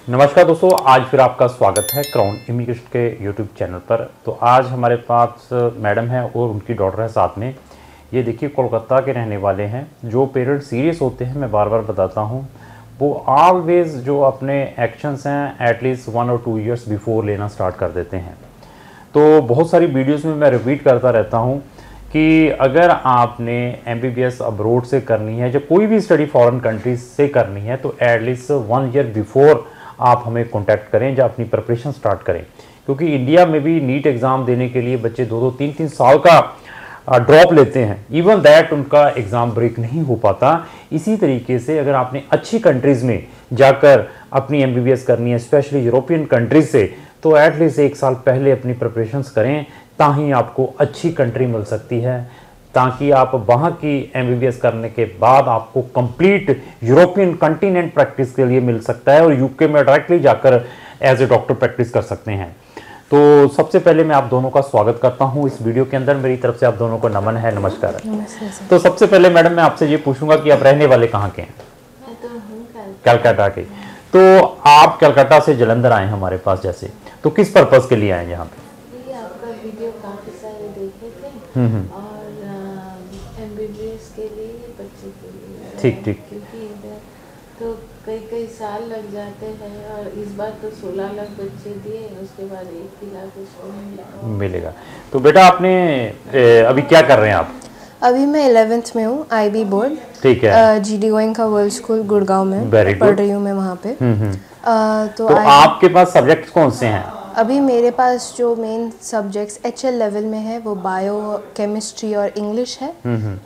नमस्कार दोस्तों, आज फिर आपका स्वागत है क्राउन इमिग्रेशन के यूट्यूब चैनल पर। तो आज हमारे पास मैडम है और उनकी डॉटर है साथ में। ये देखिए कोलकाता के रहने वाले हैं। जो पेरेंट्स सीरियस होते हैं, मैं बार बार बताता हूँ, वो ऑलवेज जो अपने एक्शंस हैं एटलीस्ट 1 और 2 ईयर्स बिफोर लेना स्टार्ट कर देते हैं। तो बहुत सारी वीडियोज़ में मैं रिपीट करता रहता हूँ कि अगर आपने MBBS अब्रोड से करनी है, जब कोई भी स्टडी फॉरेन कंट्रीज से करनी है, तो एटलीस्ट 1 ईयर बिफोर आप हमें कांटेक्ट करें या अपनी प्रिपरेशन स्टार्ट करें। क्योंकि इंडिया में भी नीट एग्ज़ाम देने के लिए बच्चे 2-2, 3-3 साल का ड्रॉप लेते हैं। इवन दैट उनका एग्ज़ाम ब्रेक नहीं हो पाता। इसी तरीके से अगर आपने अच्छी कंट्रीज़ में जाकर अपनी MBBS करनी है, स्पेशली यूरोपियन कंट्रीज से, तो एटलीस्ट 1 साल पहले अपनी प्रिपरेशंस करें, ताकि आपको अच्छी कंट्री मिल सकती है, ताकि आप वहाँ की MBBS करने के बाद आपको कंप्लीट यूरोपियन कंटिनेंट प्रैक्टिस के लिए मिल सकता है और UK में डायरेक्टली जाकर एज ए डॉक्टर प्रैक्टिस कर सकते हैं। तो सबसे पहले मैं आप दोनों का स्वागत करता हूँ इस वीडियो के अंदर। मेरी तरफ से आप दोनों को नमन है, नमस्कार। तो सबसे पहले मैडम मैं आपसे ये पूछूंगा कि आप रहने वाले कहाँ के हैं? मैं तो हूँ कलकत्ता के। तो आप कलकत्ता से जलंधर आए हमारे पास जैसे, तो किस पर्पज़ के लिए आए यहाँ पे? आपका वीडियो काफी सारे देखे थे और MBBS के लिए, बच्चे के लिए। ठीक। क्योंकि इधर तो कई साल लग जाते हैं और इस बार तो 16 लाख बच्चे दिए, उसके बाद 1 लाख मिलेगा। तो बेटा आपने अभी क्या कर रहे हैं आप? अभी मैं 11th में हूँ, IB बोर्ड। ठीक है। GD गोइंग का वर्ल्ड स्कूल गुड़गांव में पढ़ रही हूँ मैं वहाँ पे। तो आपके पास सब्जेक्ट्स कौन से हैं? अभी मेरे पास जो मेन सब्जेक्ट्स HL लेवल में है वो बायो, केमिस्ट्री और इंग्लिश है।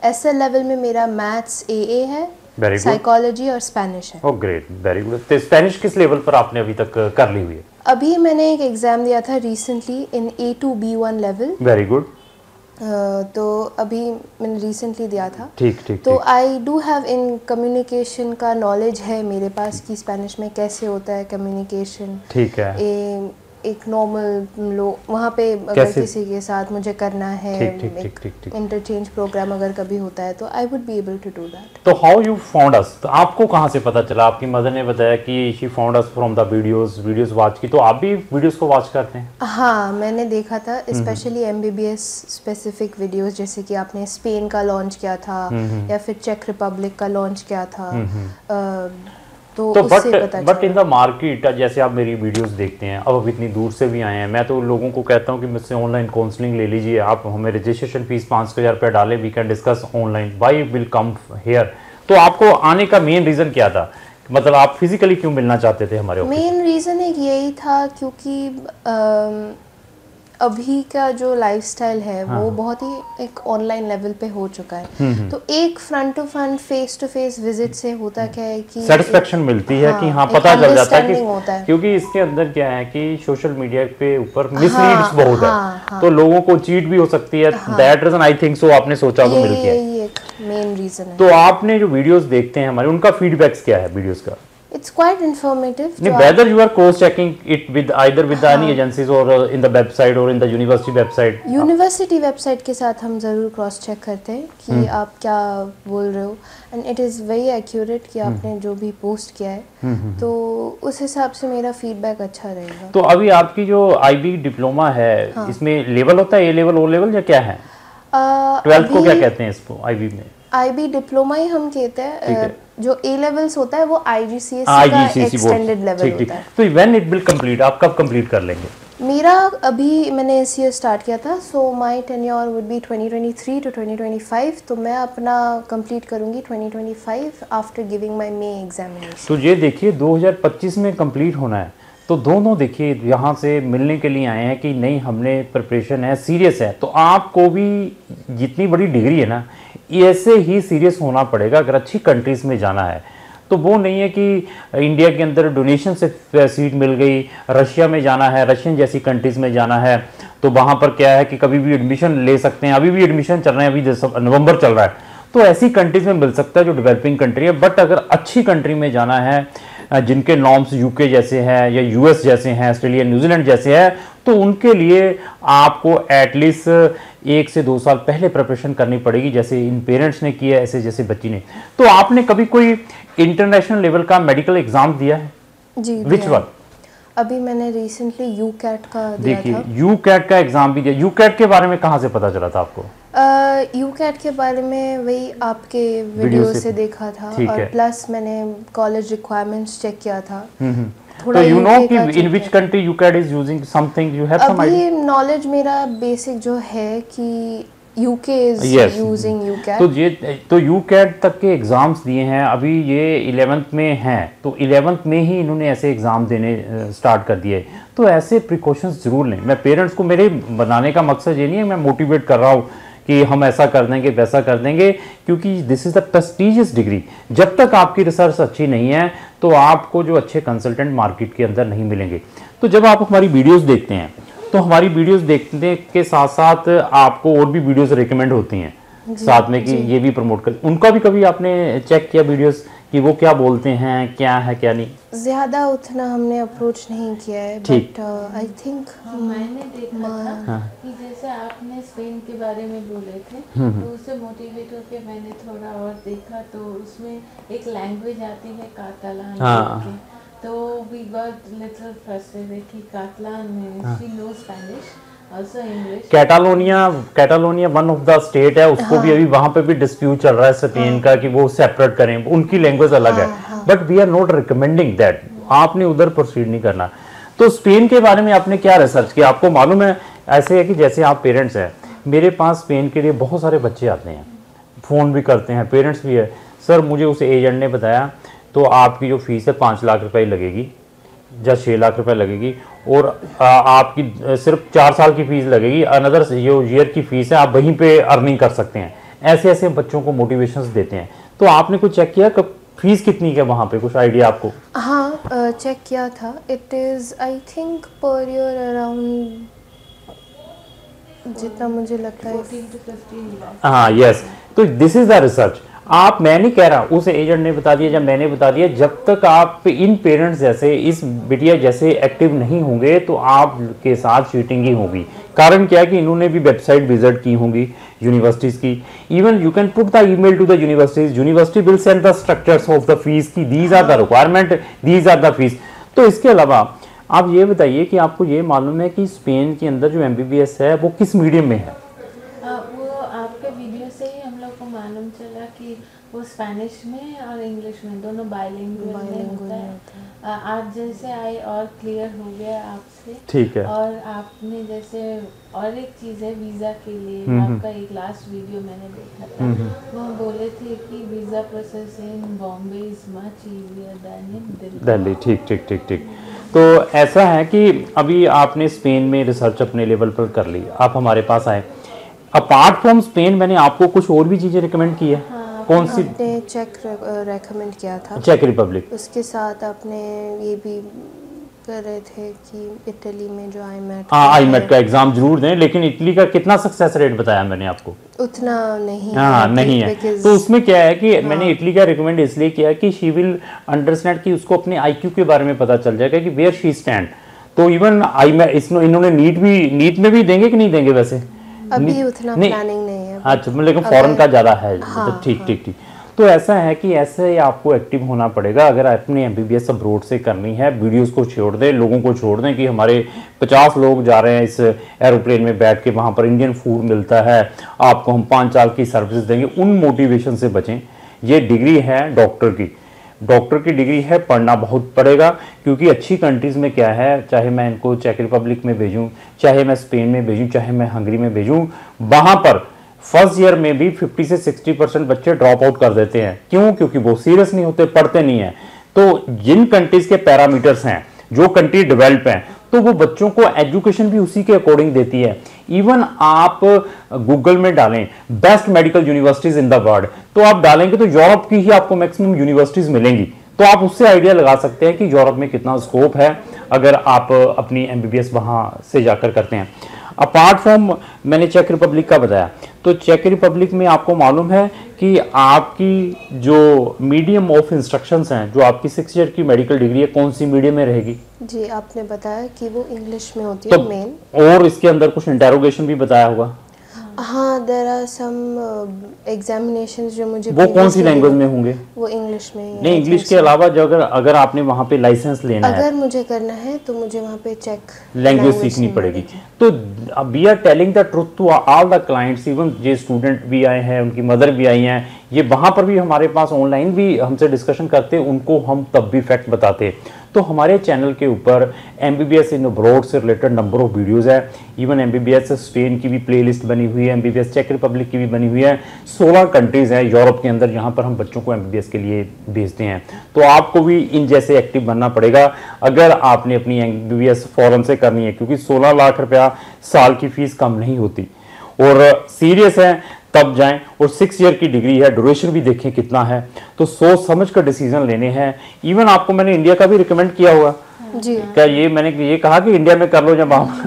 SL लेवल में मेरा मैथ्स AA है, साइकोलॉजी और स्पेनिश है। Oh great, very good. तो स्पेनिश किस लेवल पर आपने अभी तक कर ली हुई है? अभी मैंने एक एग्जाम दिया था recently in A2 B1 level. Very good. तो अभी मैंने रिसेंटली दिया था। ठीक। तो I do have in communication का नॉलेज है मेरे पास कि स्पेनिश में कैसे होता है कम्युनिकेशन। ठीक है। एक नॉर्मल लोग वहाँ पे अगर किसी के साथ मुझे करना है इंटरचेंज प्रोग्राम अगर कभी होता है, तो I would be able to do that. तो हाउ यू फाउंड अस? तो आपको कहाँ से पता चला? आपकी मदर ने बताया कि she found us from the videos watch की। तो आप भी वीडियोस को वॉच करते हैं? हाँ, मैंने देखा था स्पेशली MBBS स्पेसिफिक वीडियोस, जैसे कि आपने स्पेन का लॉन्च किया था या फिर चेक रिपब्लिक का लॉन्च किया था। तो बट इन द मार्केट जैसे आप मेरी वीडियोस देखते हैं, अब इतनी दूर से भी आए हैं, मैं तो लोगों को कहता हूं कि मुझसे ऑनलाइन काउंसलिंग ले लीजिए। आप हमें रजिस्ट्रेशन फीस 5,000 रुपये डालें, we can discuss online, why will come here. तो आपको आने का मेन रीज़न क्या था? मतलब आप फिजिकली क्यों मिलना चाहते थे हमारे ऑफिस? मेन रीज़न एक यही था क्योंकि अभी का जो लाइफस्टाइल है वो बहुत ही एक ऑनलाइन लेवल पे हो चुका है। तो एक front to front face to face visit से होता क्या है कि सेटिस्फेक्शन मिलती है कि हाँ पता चल जाता है कि क्योंकि इसके अंदर क्या है कि सोशल मीडिया पे ऊपर मिसलीड्स बहुत है, तो लोगों को चीट भी हो सकती है। That reason I think so आपने सोचा तो मिल गया, यही एक मेन रीजन है। तो आपने जो वीडियोस देखते हैं हमारे, उनका फीडबैक्स क्या है वीडियोस का? It's quite informative. Whether you are cross-checking it with either with any agencies or in the website or in the university website. University website के साथ हम ज़रूर क्रॉस चेक करते हैं कि आप क्या बोल रहे हो, and it is very accurate कि आपने जो भी पोस्ट किया है, तो उस हिसाब से मेरा फीडबैक अच्छा रहेगा। तो अभी आपकी जो IB डिप्लोमा है, इसमें लेवल होता है, A लेवल, O लेवल या क्या है? 12th को क्या कहते हैं इसको IB में? IB डिप्लोमा ही हम कहते हैं। जो A लेवल्स होता है वो IGCSE का एक्सटेंडेड लेवल होता है। तो व्हेन इट विल कंप्लीट, आप कब कंप्लीट कर लेंगे? मेरा अभी मैंने इस ईयर स्टार्ट किया था, so my tenure would be 2023 to 2025। तो मैं अपना कंप्लीट करूंगी 2025 after giving my May examination. तो ये देखिए 2025 में कंप्लीट होना है। तो दोनों देखिए यहाँ से मिलने के लिए आए हैं कि नहीं हमने प्रिपरेशन है, सीरियस है। तो आपको भी जितनी बड़ी डिग्री है ना, ऐसे ही सीरियस होना पड़ेगा अगर अच्छी कंट्रीज़ में जाना है। तो वो नहीं है कि इंडिया के अंदर डोनेशन से सीट मिल गई, रशिया में जाना है, रशियन जैसी कंट्रीज़ में जाना है, तो वहाँ पर क्या है कि कभी भी एडमिशन ले सकते हैं। अभी भी एडमिशन चल रहे हैं, अभी नवंबर चल रहा है, तो ऐसी कंट्रीज़ में मिल सकता है जो डेवलपिंग कंट्री है। बट अगर अच्छी कंट्री में जाना है, जिनके नॉर्म्स UK जैसे हैं या US जैसे हैं, ऑस्ट्रेलिया, न्यूजीलैंड जैसे हैं, तो उनके लिए आपको एटलीस्ट 1 से 2 साल पहले प्रिपरेशन करनी पड़ेगी, जैसे इन पेरेंट्स ने किया, ऐसे जैसे बच्ची ने। तो आपने कभी कोई इंटरनेशनल लेवल का मेडिकल एग्जाम दिया है? जी, विच वन? अभी मैंने रिसेंटली यूकैट का दिया था। देखिए यूकैट का एग्जाम भी दिया। यूकैट के बारे में कहाँ से पता चला था आपको? यूकैट के बारे में वही आपके वीडियो से देखा था, और प्लस मैंने कॉलेज रिक्वायरमेंट्स चेक किया था। तो यू नो कि in which country UCAT is using something, you have some idea? अभी नॉलेज मेरा बेसिक जो है कि यूके इज यूजिंग यूकैट। तो ये तो यूकैट तक के एग्जाम्स दिए हैं, अभी ये 11th में हैं, तो 11th में ही इन्होंने ऐसे एग्जाम देने स्टार्ट कर दिए। तो ऐसे प्रिकॉशंस जरूर लें। मैं पेरेंट्स को, मेरे बनाने का मकसद ये नहीं है मैं मोटिवेट कर रहा हूँ कि हम ऐसा कर देंगे वैसा कर देंगे, क्योंकि this is the prestigious degree. जब तक आपकी रिसर्च अच्छी नहीं है तो आपको जो अच्छे कंसल्टेंट मार्केट के अंदर नहीं मिलेंगे। तो जब आप हमारी वीडियोस देखते हैं तो हमारी वीडियोस देखने के साथ साथ आपको और भी वीडियोस रिकमेंड होती हैं साथ में कि ये भी प्रमोट कर, उनका भी कभी आपने चेक किया वीडियोस कि वो क्या बोलते हैं, क्या है क्या नहीं? ज़्यादा उतना हमने अप्रोच नहीं किया है, बट आई थिंक मैंने देखा था कि जैसे आपने स्पेन के बारे में बोले थे, तो उससे मोटिवेट होकर मैंने थोड़ा और देखा, तो उसमें एक लैंग्वेज आती है कातालान, तो we got little frustrated कि कातालान में she knows Spanish also English। Catalonia one of the state है, उसको भी अभी वहां पे भी डिस्प्यूट चल रहा है स्पेन का कि वो सेपरेट करें, उनकी लैंग्वेज अलग है, but we are not recommending that, आपने उधर प्रोसीड नहीं करना। तो स्पेन के बारे में आपने क्या रिसर्च किया? आपको मालूम है ऐसे है कि जैसे आप पेरेंट्स हैं, मेरे पास स्पेन के लिए बहुत सारे बच्चे आते हैं, फ़ोन भी करते हैं, पेरेंट्स भी है, सर मुझे उस एजेंट ने बताया तो आपकी जो फीस है 5 लाख रुपए लगेगी या 6 लाख रुपए लगेगी, और आपकी सिर्फ 4 साल की फीस लगेगी, अनदर जो ईयर की फीस है आप वहीं पे अर्निंग कर सकते हैं। ऐसे ऐसे बच्चों को मोटिवेशंस देते हैं। तो आपने कुछ चेक किया कब फीस कितनी है वहाँ पे, कुछ आइडिया आपको? हाँ, चेक किया था। It is I think per year around, जितना मुझे लगता है 14 to 15 लाख। हाँ यस, तो दिस इज द रिसर्च। आप, मैं नहीं कह रहा, उस एजेंट ने बता दिया, जब मैंने बता दिया, जब तक आप इन पेरेंट्स जैसे, इस बिटिया जैसे एक्टिव नहीं होंगे तो आपके साथ चीटिंग ही होगी। कारण क्या है कि इन्होंने भी वेबसाइट विजिट की होंगी यूनिवर्सिटीज़ की। Even you can put the email to the universities, university will send the structures of the fees की these are the requirement, these are the fees. तो इसके अलावा आप ये बताइए कि आपको ये मालूम है कि स्पेन के अंदर जो MBBS है वो किस मीडियम में है? वो आपके वीडियो से ही हम लोग को मालूम चला कि वो स्पेनिश में और इंग्लिश में दोनों बाइलिंगुअल में होता है। आज जैसे आई और क्लियर हो गया आपसे, ठीक है। और आपने जैसे और एक चीज़ है वीज़ा के लिए, आपका एक लास्ट वीडियो मैंने देखा था, वो बोले थे कि visa process in Bombay is much easier than in Delhi. ठीक ठीक ठीक ठीक। तो ऐसा है कि अभी आपने स्पेन में रिसर्च अपने लेवल पर कर ली, आप हमारे पास आए। अपार्ट फ्रॉम स्पेन मैंने आपको कुछ और भी चीज़ें रिकमेंड की है? कौन सी? आपने चेक रेकमेंड किया था, चेक रिपब्लिक। उसके साथ आपने ये भी कर रहे थे कि इटली में जो आईमेट का एग्जाम जरूर दें, लेकिन इटली का कितना सक्सेस रेट बताया मैंने आपको? उतना नहीं। नहीं है। तो उसमें क्या है कि मैंने इटली का रिकमेंड इसलिए किया कि शी विल अंडरस्टैंड, कि उसको अपने IQ के बारे में पता चल जाएगा कि वेयर शी स्टैंड। तो इवन इन्होंने नीट में भी देंगे कि नहीं देंगे? वैसे अभी उतना प्लानिंग नहीं है। अच्छा, लेकिन फॉरेन का ज़्यादा है। ठीक ठीक ठीक। तो ऐसा है कि ऐसे आपको एक्टिव होना पड़ेगा अगर अपनी MBBS अब्रोड से करनी है। वीडियोस को छोड़ दें, लोगों को छोड़ दें कि हमारे 50 लोग जा रहे हैं इस एरोप्लेन में बैठ के, वहाँ पर इंडियन फूड मिलता है, आपको हम 5 साल की सर्विस देंगे, उन मोटिवेशन से बचें। ये डिग्री है डॉक्टर की डिग्री है, पढ़ना बहुत पड़ेगा, क्योंकि अच्छी कंट्रीज़ में क्या है, चाहे मैं इनको चेक रिपब्लिक में भेजूँ, चाहे मैं स्पेन में भेजूँ, चाहे मैं हंगरी में भेजूँ, वहाँ पर फर्स्ट ईयर में भी 50 से 60% बच्चे ड्रॉप आउट कर देते हैं। क्यों? क्योंकि वो सीरियस नहीं होते, पढ़ते नहीं हैं। तो जिन कंट्रीज़ के पैरामीटर्स हैं, जो कंट्री डेवलप हैं, तो वो बच्चों को एजुकेशन भी उसी के अकॉर्डिंग देती है। इवन आप गूगल में डालें best medical universities in the world, तो आप डालेंगे तो यूरोप की ही आपको मैक्सिमम यूनिवर्सिटीज मिलेंगी। तो आप उससे आइडिया लगा सकते हैं कि यूरोप में कितना स्कोप है अगर आप अपनी MBBS वहाँ से जाकर करते हैं। अपार्ट फ्रॉम मैंने चेक रिपब्लिक का बताया, तो चेक रिपब्लिक में आपको मालूम है कि आपकी जो मीडियम ऑफ इंस्ट्रक्शंस हैं, जो आपकी 6 ईयर की मेडिकल डिग्री है, कौन सी मीडियम में रहेगी? जी, आपने बताया कि वो इंग्लिश में होती है मेन। और इसके अंदर कुछ इंटेरोगेशन भी बताया होगा? हाँ, देयर आर सम एग्जामिनेशंस जो मुझे वो कौन सी लैंग्वेज में होंगे? वो इंग्लिश में। नहीं, इंग्लिश के अलावा जो अगर आपने वहाँ पे लाइसेंस लेना है, अगर मुझे करना है तो मुझे वहाँ पे चेक लैंग्वेज सीखनी पड़ेगी। तो we are telling the truth to all the clients, even जो स्टूडेंट भी आए हैं, उनकी मदर भी आई हैं, ये वहाँ पर भी हमारे पास ऑनलाइन भी हमसे डिस्कशन करते, उनको हम तब भी फैक्ट बताते। तो हमारे चैनल के ऊपर MBBS इन अब्रॉड से रिलेटेड नंबर ऑफ वीडियोज़ है। इवन MBBS स्पेन की भी प्लेलिस्ट बनी हुई है, MBBS चेक रिपब्लिक की भी बनी हुई है। 16 कंट्रीज़ हैं यूरोप के अंदर जहाँ पर हम बच्चों को MBBS के लिए भेजते हैं। तो आपको भी इन जैसे एक्टिव बनना पड़ेगा अगर आपने अपनी MBBS फ़ौरन से करनी है, क्योंकि 16 लाख रुपया साल की फ़ीस कम नहीं होती और सीरियस है तब जाएं। और 6 ईयर की डिग्री है, ड्यूरेशन भी देखें कितना है, तो सोच समझ कर डिसीजन लेने हैं। इवन आपको मैंने इंडिया का भी रिकमेंड किया हुआ जी। क्या ये मैंने ये कहा कि इंडिया में कर लो जब आप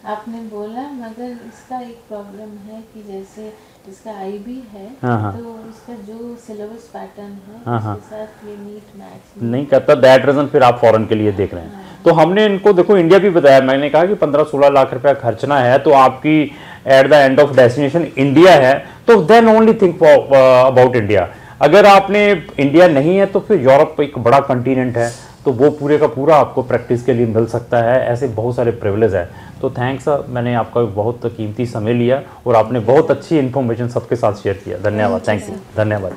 आपने बोला, मगर इसका एक प्रॉब्लम है कि जैसे इसका IB है, तो उसका जो सिलेबस पैटर्न है उसके साथ ये नीट मैच नहीं करता। दैट रीजन फिर आप फॉरेन के लिए देख रहे हैं। तो हमने इनको देखो इंडिया भी बताया, मैंने कहा कि 15-16 लाख रुपया खर्चना है तो आपकी at the end of destination India है, तो then only think about India. अगर आपने इंडिया नहीं है तो फिर यूरोप एक बड़ा कंटिनेंट है, तो वो पूरे का पूरा आपको प्रैक्टिस के लिए मिल सकता है। ऐसे बहुत सारे प्रिविलेज है। तो थैंक्स, मैंने आपका बहुत कीमती समय लिया और आपने बहुत अच्छी इन्फॉर्मेशन सबके साथ शेयर किया। धन्यवाद, थैंक यू, धन्यवाद।